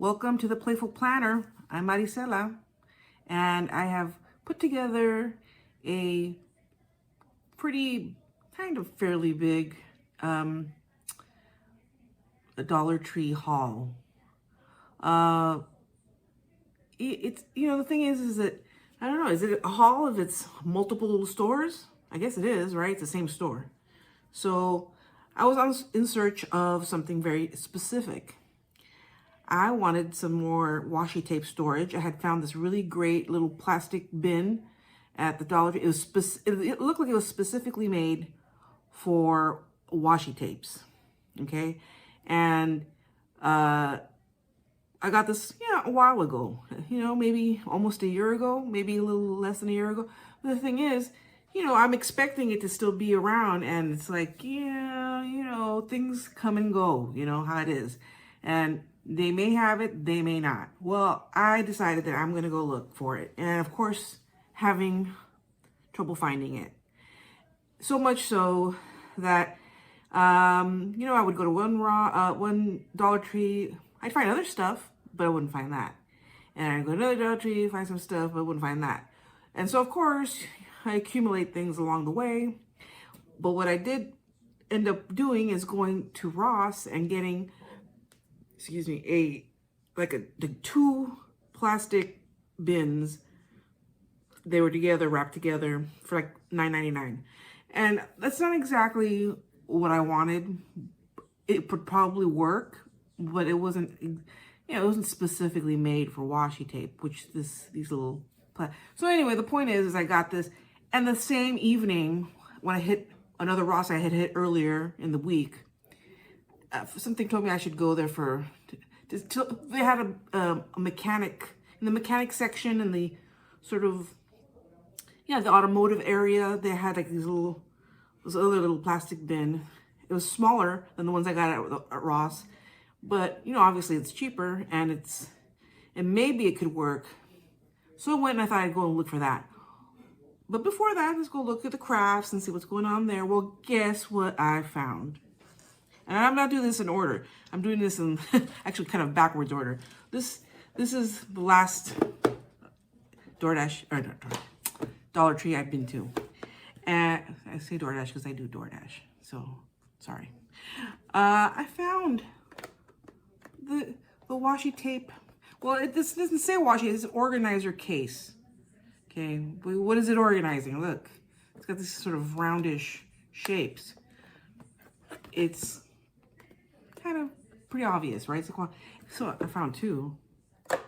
Welcome to the Playful Planner. I'm Maricela, and I have put together a pretty, kind of fairly big a Dollar Tree haul. It's, the thing is that, I don't know, is it a haul if it's multiple little stores? I guess it is, right? It's the same store. So I was in search of something very specific. I wanted some more washi tape storage. I had found this really great little plastic bin at the Dollar Tree. It looked like it was specifically made for washi tapes, okay? And I got this, a while ago, maybe almost a year ago, maybe a little less than a year ago. But the thing is, I'm expecting it to still be around, and it's like, things come and go, how it is. And they may have it, they may not. Well, I decided that I'm going to go look for it. And of course, having trouble finding it. So much so that, I would go to one Dollar Tree. I'd find other stuff, but I wouldn't find that. And I'd go to another Dollar Tree, find some stuff, but I wouldn't find that. And so, of course, I accumulate things along the way. But what I did end up doing is going to Ross and getting the two plastic bins. They were wrapped together for like $9.99. And that's not exactly what I wanted. It would probably work, but it wasn't, it wasn't specifically made for washi tape, which these little, so anyway, the point is I got this, and the same evening when I hit another Ross I had hit earlier in the week, something told me I should go there they had a mechanic, in the mechanic section, in the sort of, the automotive area, they had like this other little plastic bin. It was smaller than the ones I got at Ross, but, obviously it's cheaper, and maybe it could work. So I went and I thought I'd go and look for that. But before that, let's go look at the crafts and see what's going on there. Well, guess what I found? And I'm not doing this in order. I'm doing this in actually kind of backwards order. This is the last Dollar Tree I've been to. And I say DoorDash because I do DoorDash. So, sorry. I found the washi tape. Well, this doesn't say washi. It's an organizer case. Okay, but what is it organizing? Look, it's got this sort of roundish shapes. It's kind of pretty obvious, right? So I found two, and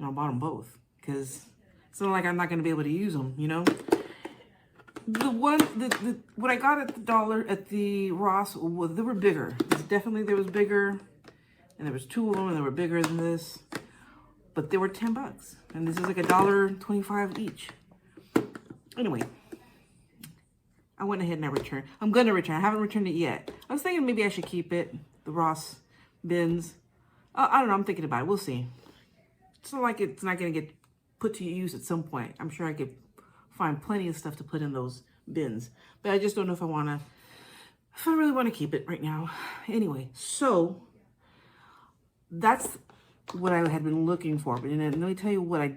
I bought them both because it's not like I'm not going to be able to use them, What I got at the Ross, they were bigger. There was bigger, and there was two of them, and they were bigger than this. But they were $10, and this is like $1.25 each. Anyway, I went ahead and I returned. I'm gonna return. I haven't returned it yet. I was thinking maybe I should keep it, the Ross bins. I don't know. I'm thinking about it. We'll see. It's not like it's not gonna get put to use at some point. I'm sure I could find plenty of stuff to put in those bins, but I just don't know if I really want to keep it right now. Anyway, so that's what I had been looking for. But let me tell you what I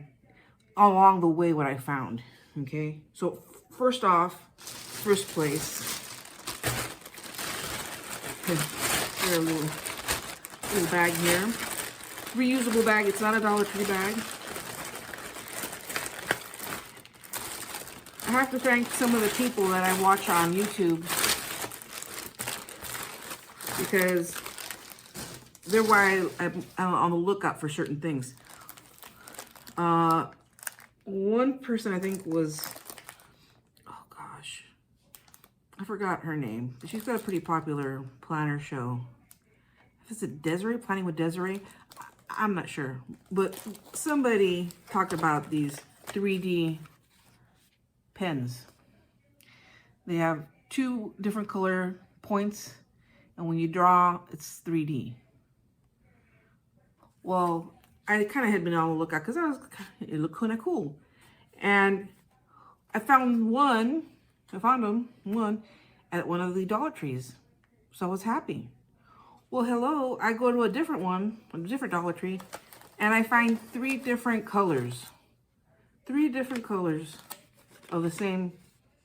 found. Okay, so first place, here's a little bag here, reusable bag. It's not a Dollar Tree bag. I have to thank some of the people that I watch on YouTube, because they're why I'm on the lookout for certain things. One person I think was, oh gosh, I forgot her name, but she's got a pretty popular planner show. Is it Desiree? Planning with Desiree? I'm not sure, but somebody talked about these 3D pens. They have two different color points, and when you draw, it's 3D. Well, I kind of had been on the lookout because it looked kind of cool. And I found one at one of the Dollar Trees. So I was happy. Well, hello, I go to a different one, a different Dollar Tree, and I find 3 different colors. 3 different colors of the same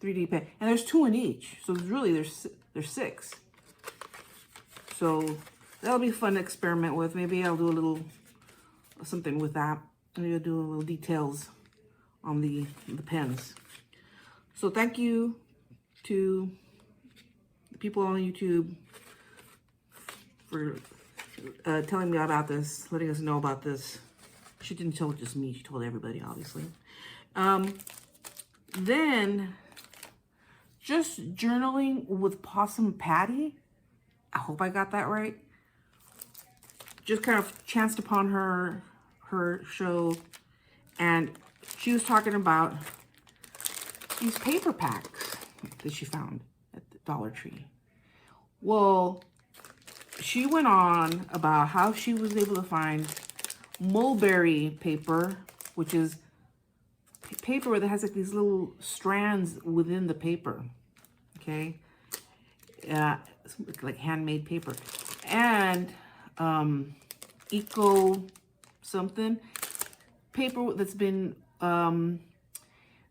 3D pen. And there's 2 in each. So really there's 6. So that'll be fun to experiment with. Maybe I'll do a little something with that. Maybe I'll do a little details on the pens. So thank you to the people on YouTube for telling me about this, letting us know about this. She didn't tell just me, she told everybody, obviously. Then, just journaling with Possum Patty. I hope I got that right. Just kind of chanced upon her show, and she was talking about these paper packs that she found at the Dollar Tree. Well, she went on about how she was able to find mulberry paper, which is paper that has like these little strands within the paper, okay? Like handmade paper. And eco something paper that's been,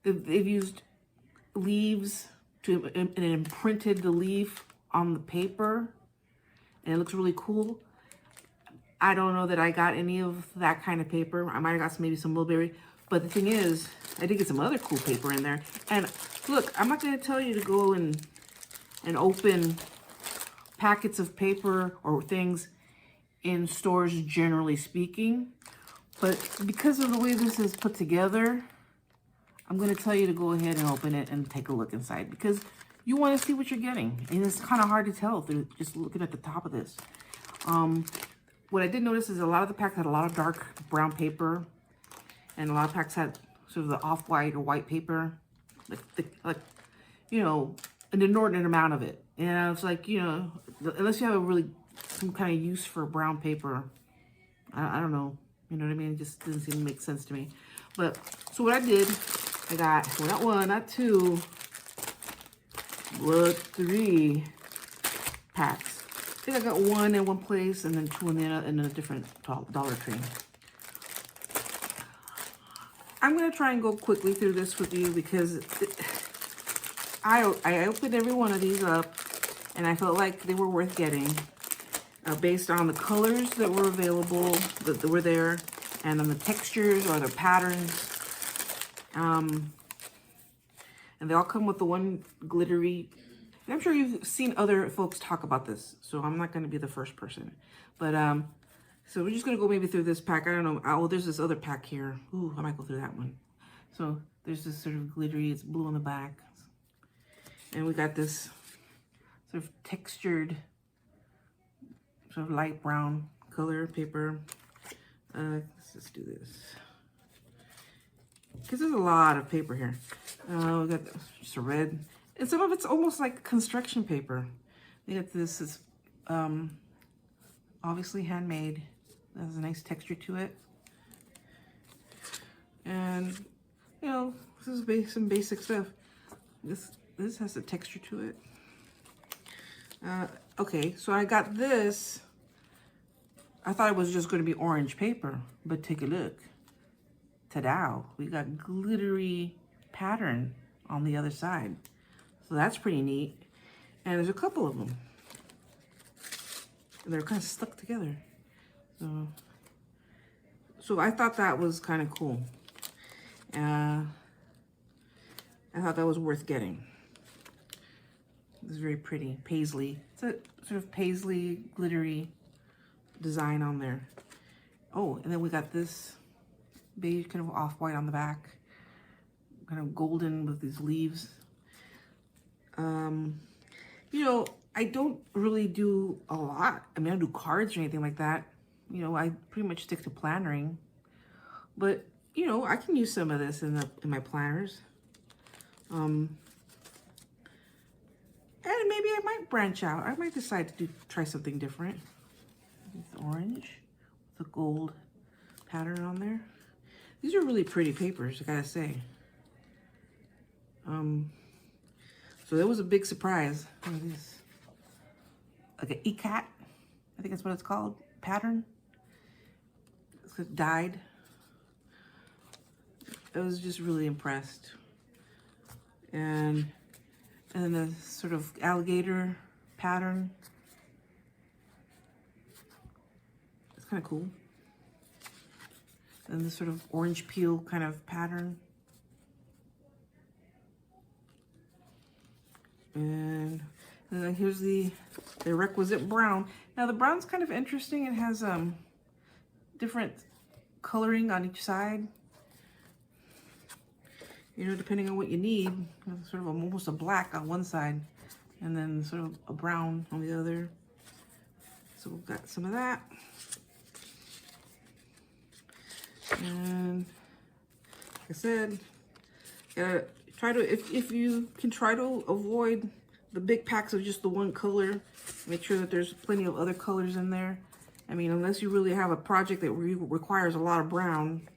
they've used leaves to, and imprinted the leaf on the paper, and it looks really cool. I don't know that I got any of that kind of paper. I might have got maybe some mulberry. But the thing is, I did get some other cool paper in there. And look, I'm not going to tell you to go and open packets of paper or things in stores, generally speaking. But because of the way this is put together, I'm going to tell you to go ahead and open it and take a look inside, because you want to see what you're getting. And it's kind of hard to tell through just looking at the top of this. What I did notice is a lot of the packs had a lot of dark brown paper, and a lot of packs had sort of the off-white or white paper, like you know, an inordinate amount of it. And I was like, you know, unless you have a really some kind of use for brown paper, I don't know, you know what I mean? It just doesn't seem to make sense to me. But so what I did, I got well, not 1, not 2, but 3 packs. I think I got 1 in one place and then 2 in a different Dollar Tree. I'm going to try and go quickly through this with you because I opened every one of these up and I felt like they were worth getting based on the colors that were available, that were there, and on the textures or the patterns. And they all come with the one glittery. I'm sure you've seen other folks talk about this, so I'm not going to be the first person. But so we're just going to go maybe through this pack. I don't know. Oh, there's this other pack here. Ooh, I might go through that one. So there's this sort of glittery, it's blue on the back. And we got this sort of textured, sort of light brown color paper. Let's just do this. Because there's a lot of paper here. We got just a red. And some of it's almost like construction paper. We got this is obviously handmade. Has a nice texture to it. And, you know, this is some basic stuff. This has a texture to it. Okay, so I got this. I thought it was just going to be orange paper, but take a look. Ta-da! We got glittery pattern on the other side. So that's pretty neat. And there's a couple of them. They're kind of stuck together. So I thought that was kind of cool. I thought that was worth getting. It's very pretty, paisley. It's a sort of paisley, glittery design on there. Oh, and then we got this beige, kind of off-white on the back. Kind of golden with these leaves. You know, I don't really do a lot. I mean, I don't do cards or anything like that. You know, I pretty much stick to plannering. But, you know, I can use some of this in my planners. And maybe I might branch out. I might decide to try something different. It's orange with a gold pattern on there. These are really pretty papers, I gotta say. So that was a big surprise. What is this? Like an ECAT I think that's what it's called, pattern. It's dyed. I was just really impressed. And then the sort of alligator pattern. It's kind of cool. And this sort of orange peel kind of pattern. And then here's the requisite brown. Now the brown's kind of interesting. It has different coloring on each side. You know, depending on what you need. Sort of almost a black on one side, and then sort of a brown on the other. So we've got some of that. And like I said, try to, if you can, try to avoid the big packs of just the one color. Make sure that there's plenty of other colors in there. I mean, unless you really have a project that requires a lot of brown.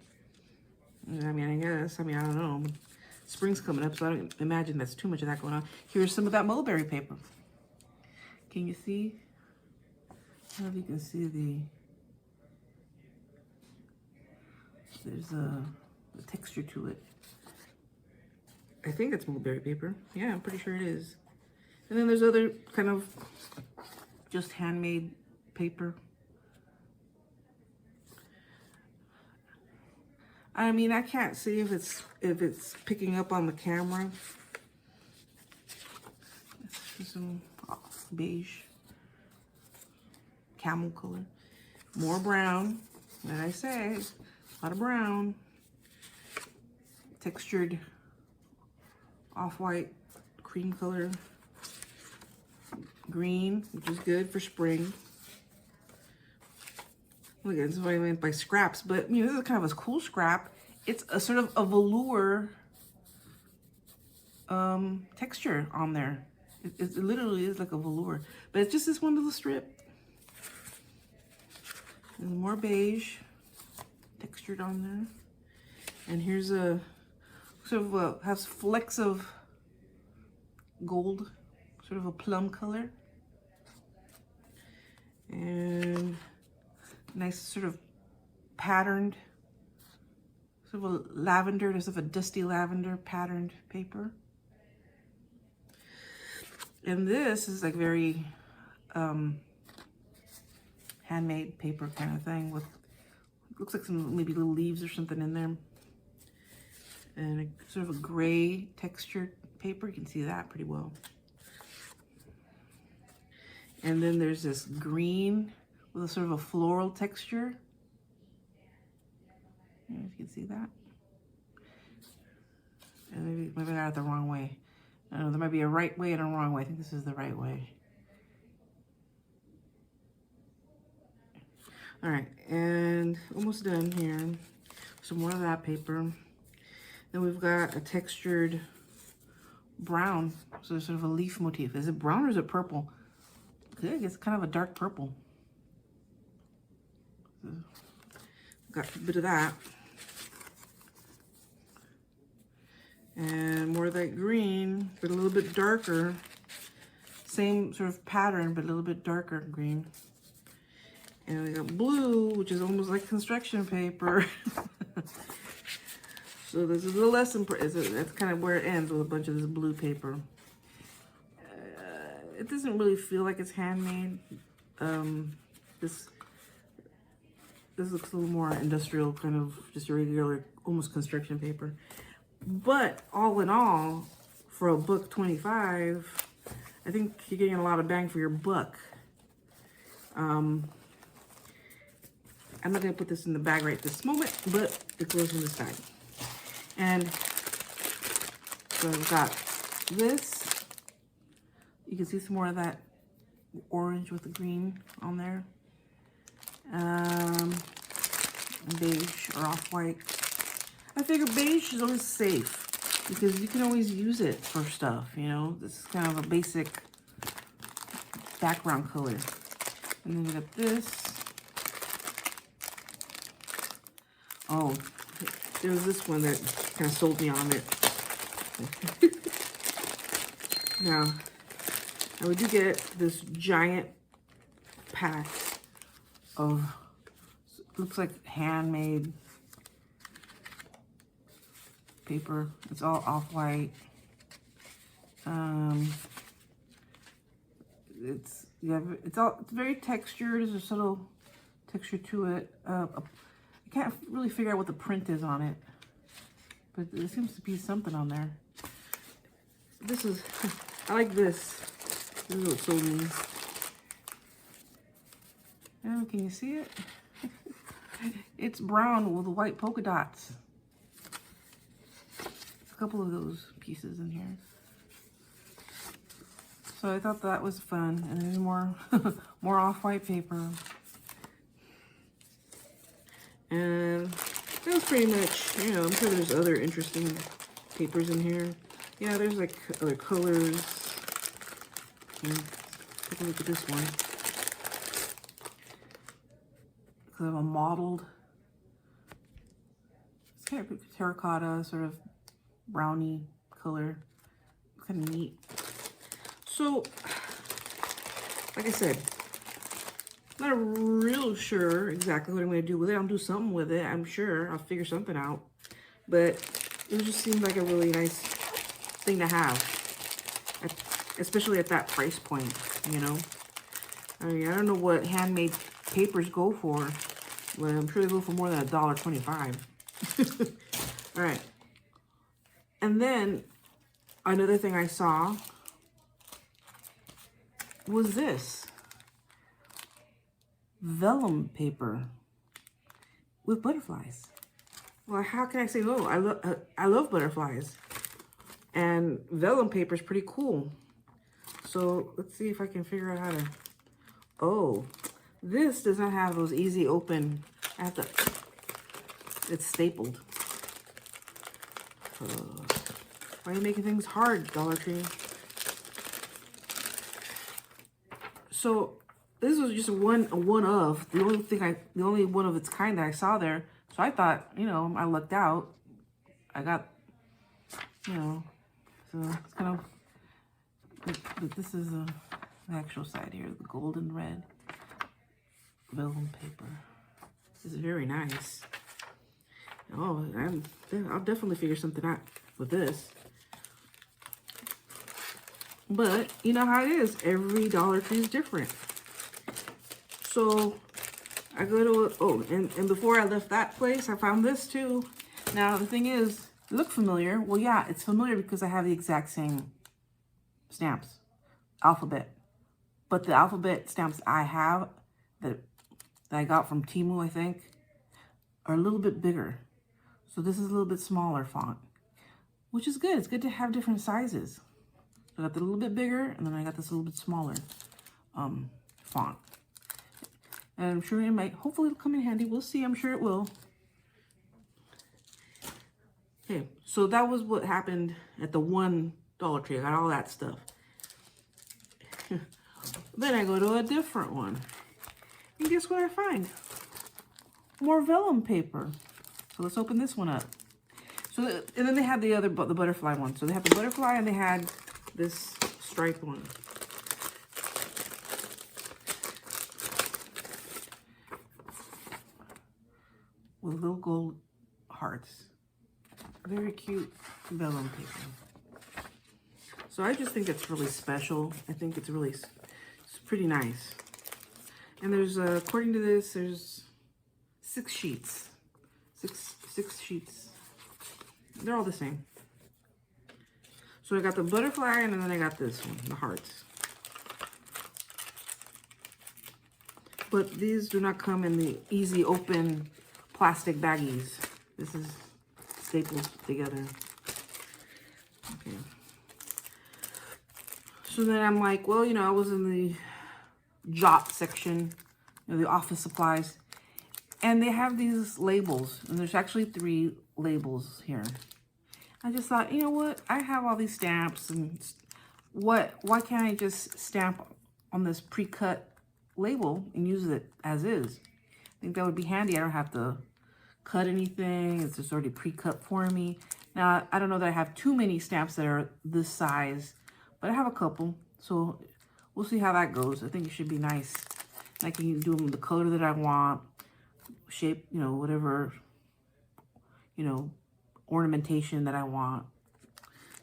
I mean, I guess, I don't know. Spring's coming up, so I don't imagine that's too much of that going on. Here's some of that mulberry paper. Can you see? I don't know if you can see there's a texture to it. I think it's mulberry paper. Yeah, I'm pretty sure it is. And then there's other kind of just handmade paper. I mean, I can't see if it's picking up on the camera. It's some beige, camel color, more brown. Like I say, a lot of brown, textured off-white, cream color, green, which is good for spring. Look, that's what I meant by scraps, but you know, this is kind of a cool scrap. It's a sort of a velour texture on there. It literally is like a velour, but it's just this one little strip. There's more beige textured on there, and here's a sort of has flecks of gold, sort of a plum color, and nice sort of patterned, sort of a lavender, sort of a dusty lavender patterned paper. And this is like very handmade paper kind of thing with, looks like some maybe little leaves or something in there. And a, sort of a gray textured paper, you can see that pretty well. And then there's this green with a sort of a floral texture. I don't know if you can see that. And maybe I got it the wrong way. I don't know, there might be a right way and a wrong way. I think this is the right way. All right, and almost done here. Some more of that paper. Then we've got a textured brown, so sort of a leaf motif. Is it brown or is it purple? I think it's kind of a dark purple. So, got a bit of that. And more of that green, but a little bit darker. Same sort of pattern, but a little bit darker green. And we got blue, which is almost like construction paper. So this is the lesson. That's kind of where it ends, with a bunch of this blue paper. It doesn't really feel like it's handmade. This looks a little more industrial, kind of just a regular, almost construction paper. But all in all, for a book 25, I think you're getting a lot of bang for your buck. I'm not gonna put this in the bag right this moment, but it goes in this bag. And so I've got this. You can see some more of that orange with the green on there. Beige or off-white. I figure beige is always safe because you can always use it for stuff, you know? This is kind of a basic background color. And then we got this. Oh, there was this one that kind of sold me on it. Now, we do get this giant pack of, looks like handmade paper. It's all off-white. It's very textured. There's a subtle texture to it. I can't really figure out what the print is on it, but there seems to be something on there. This is, I like this. This is what it sold me. Oh, can you see it? It's brown with white polka dots. A couple of those pieces in here. So I thought that was fun. And there's more, more off-white paper. And that was pretty much, you know, I'm sure there's other interesting papers in here. Yeah, there's like other colors. Take a look at this one. Kind of a mottled, it's kind of terracotta, sort of browny color. Kind of neat. So, like I said, not real sure exactly what I'm going to do with it. I'll do something with it. I'm sure I'll figure something out. But it just seemed like a really nice thing to have, especially at that price point, you know. I mean, I don't know what handmade papers go for, but I'm sure they go for more than $1.25. All right. And then another thing I saw was this vellum paper with butterflies. Well, how can I say no? I love butterflies, and vellum paper is pretty cool. So let's see if I can figure out how to. Oh, this does not have those easy open. I have to. It's stapled. Why are you making things hard, Dollar Tree? So this was just one of the only one of its kind that I saw there. So I thought, you know, I lucked out. I got, you know, so it's kind of. But this is the actual side here, the golden red vellum paper. This is very nice. Oh, I'll definitely figure something out with this. But you know how it is. Every Dollar Tree is different. So I go to, and before I left that place, I found this too. Now the thing is, look familiar. Well, yeah, it's familiar because I have the exact same stamps, alphabet. But the alphabet stamps I have that I got from Temu, I think, are a little bit bigger. So this is a little bit smaller font, which is good. It's good to have different sizes. I got the little bit bigger, and then I got this little bit smaller font. And I'm sure it might, hopefully it'll come in handy. We'll see, I'm sure it will. Okay, so that was what happened at the one Dollar Tree. I got all that stuff. Then I go to a different one. And guess what I find? More vellum paper. So let's open this one up. So, and then they had the butterfly one. So they had the butterfly and they had this striped one. With little gold hearts. Very cute vellum paper. So I just think it's really special. I think it's pretty nice. And there's, according to this, there's 6 sheets. Six sheets. They're all the same. So I got the butterfly, and then I got this one, the hearts. But these do not come in the easy open plastic baggies. This is stapled together. Okay. So then I'm like, well, you know, I was in the Jot section, you know, the office supplies, and they have these labels, and there's actually 3 labels here. I just thought, you know what? I have all these stamps, and why can't I just stamp on this pre-cut label and use it as is? I think that would be handy. I don't have to cut anything. It's just already pre-cut for me. Now, I don't know that I have too many stamps that are this size, but I have a couple. So we'll see how that goes. I think it should be nice I can do them the color that I want, shape, you know, whatever, you know, ornamentation that I want.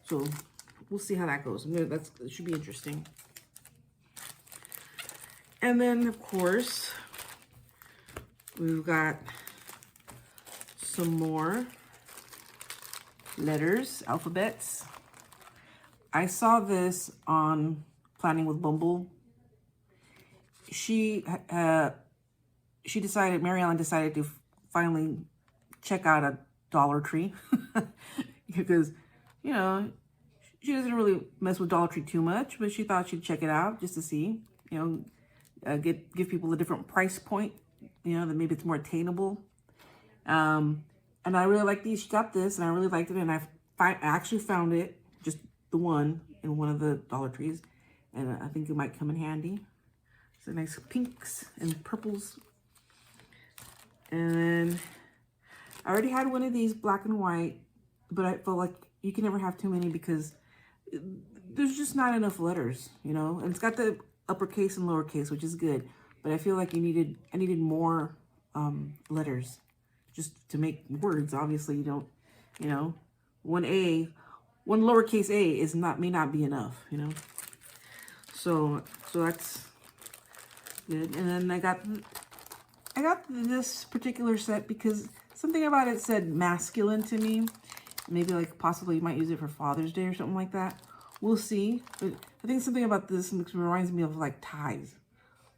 So we'll see how that goes. That should be interesting. And then, of course, we've got some more letters, alphabets. I saw this on Planning with Bumble. She decided, Mary Ellen decided to finally check out a Dollar Tree because, you know, she doesn't really mess with Dollar Tree too much, but she thought she'd check it out just to see, you know, give people a different price point, you know, that maybe it's more attainable. And I really like these. She got this, and I really liked it, and I actually found it, just the one, in one of the Dollar Trees, and I think it might come in handy. So nice pinks and purples. And then I already had one of these black and white, but I felt like you can never have too many because there's just not enough letters, you know. And it's got the uppercase and lowercase, which is good, but I feel like I needed more letters just to make words. Obviously, you don't, you know, one lowercase a may not be enough, you know. So that's good. And then I got this particular set because something about it said masculine to me. Maybe like possibly you might use it for Father's Day or something like that. We'll see. But I think something about this reminds me of like ties,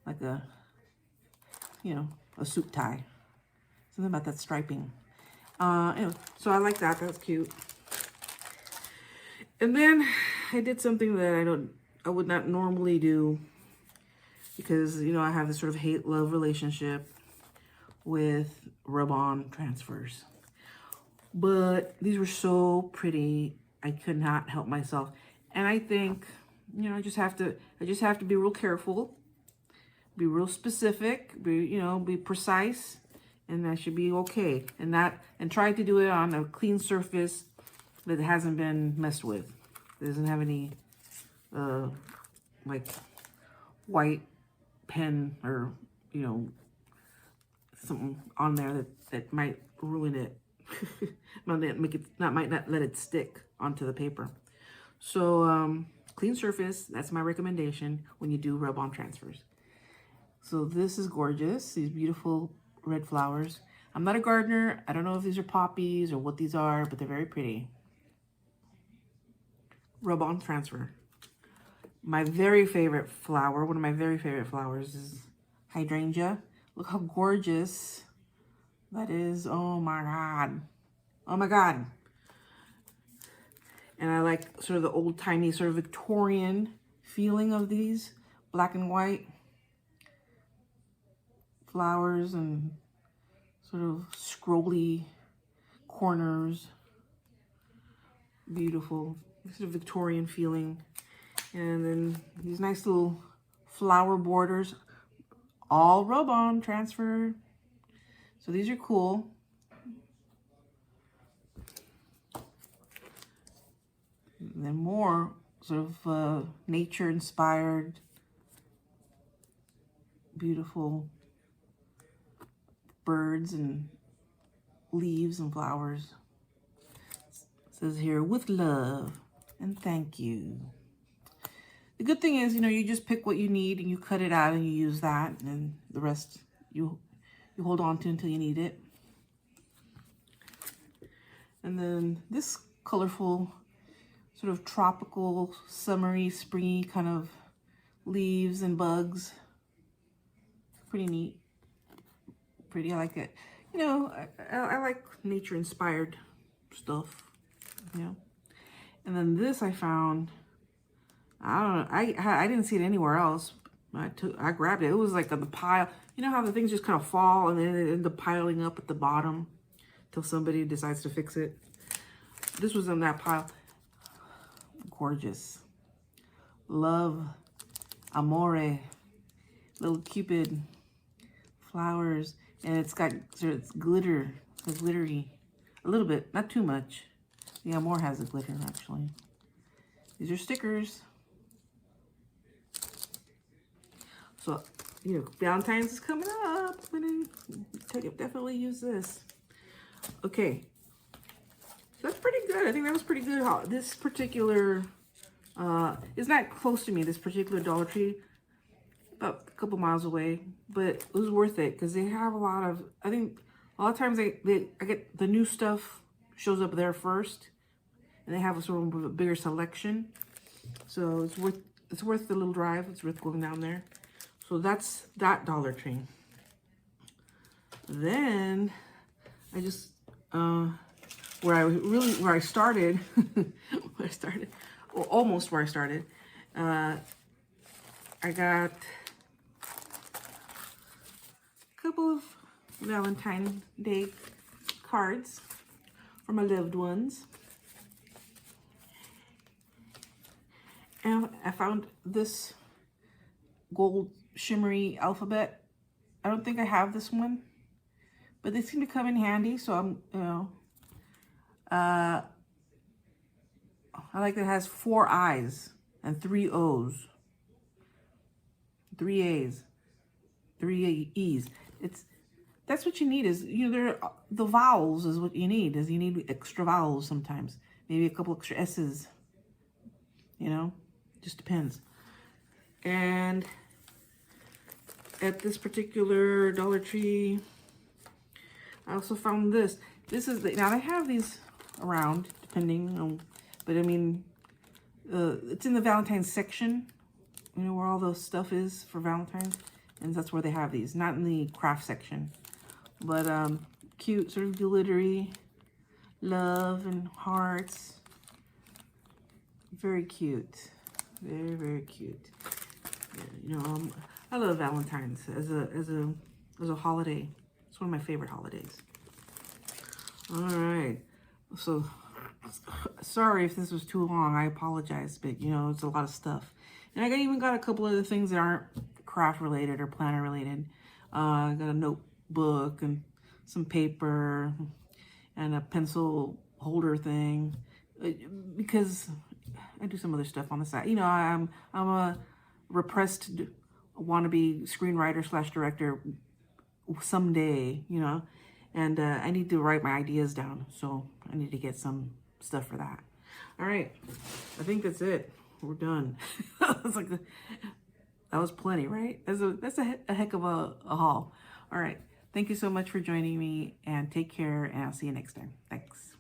like a, you know, a suit tie. Something about that striping. Anyway, so I like that. That's cute. And then I did something that I would not normally do because, you know, I have this sort of hate-love relationship with rub-on transfers. But these were so pretty, I could not help myself. And I think, you know, I just have to be real careful, be real specific, be precise, and that should be okay. And try to do it on a clean surface that hasn't been messed with. It doesn't have any like white pen or, you know, something on there that might ruin it. Might not let it stick onto the paper. So clean surface, that's my recommendation when you do rub-on transfers. So this is gorgeous, these beautiful red flowers. I'm not a gardener. I don't know if these are poppies or what these are, but they're very pretty. Rub-on transfer. My very favorite flower, one of my very favorite flowers is hydrangea. Look how gorgeous that is. Oh my God. Oh my God. And I like sort of the old-timey, sort of Victorian feeling of these black and white flowers and sort of scrolly corners. Beautiful. Sort of Victorian feeling. And then these nice little flower borders, all rub-on transfer. So these are cool. And then more sort of nature-inspired, beautiful birds and leaves and flowers. It says here, with love and thank you. The good thing is, you know, you just pick what you need and you cut it out and you use that, and then the rest you hold on to until you need it. And then this colorful, sort of tropical, summery, springy kind of leaves and bugs. Pretty neat. Pretty, I like it. You know, I like nature-inspired stuff, you know. And then this I found, I don't know, I didn't see it anywhere else. I grabbed it. It was like on the pile. You know how the things just kind of fall and then they end up piling up at the bottom till somebody decides to fix it. This was in that pile. Gorgeous. Love. Amore. Little Cupid. Flowers. And it's got sort of glitter. It's glittery. A little bit. Not too much. The Amore has a glitter, actually. These are stickers. So you know, Valentine's is coming up. I'm gonna definitely use this. Okay, so that's pretty good. I think that was pretty good. This particular, it's not close to me, this particular Dollar Tree, about a couple miles away, but it was worth it because they have a lot of, I think a lot of times I get the new stuff shows up there first, and they have a sort of a bigger selection. So it's worth the little drive. It's worth going down there. So that's that Dollar Tree. Then I just where I started, or almost where I started. I got a couple of Valentine's Day cards for my loved ones. And I found this gold shimmery alphabet. I don't think I have this one, but they seem to come in handy. So I'm, you know, I like that it has 4 I's and 3 O's, 3 A's, 3 E's. That's what you need is, you know, the vowels is what you need, is you need extra vowels sometimes. Maybe a couple extra S's, you know, just depends. And at this particular Dollar Tree, I also found this. This is now they have these around, depending on, but I mean, it's in the Valentine's section, you know, where all the stuff is for Valentine's, and that's where they have these, not in the craft section. But cute, sort of glittery, love and hearts. Very cute, very, very cute. Yeah, you know, I love Valentine's as a holiday. It's one of my favorite holidays. All right, so sorry if this was too long. I apologize, but you know, it's a lot of stuff. And I even got a couple other things that aren't craft related or planner related. I got a notebook and some paper and a pencil holder thing, because I do some other stuff on the side. You know, I'm a repressed wannabe screenwriter / director someday, you know, and I need to write my ideas down, so I need to get some stuff for that. All right, I think that's it. We're done. It's like that was plenty, right? That's a heck of a haul. All right, thank you so much for joining me, and take care, and I'll see you next time. Thanks.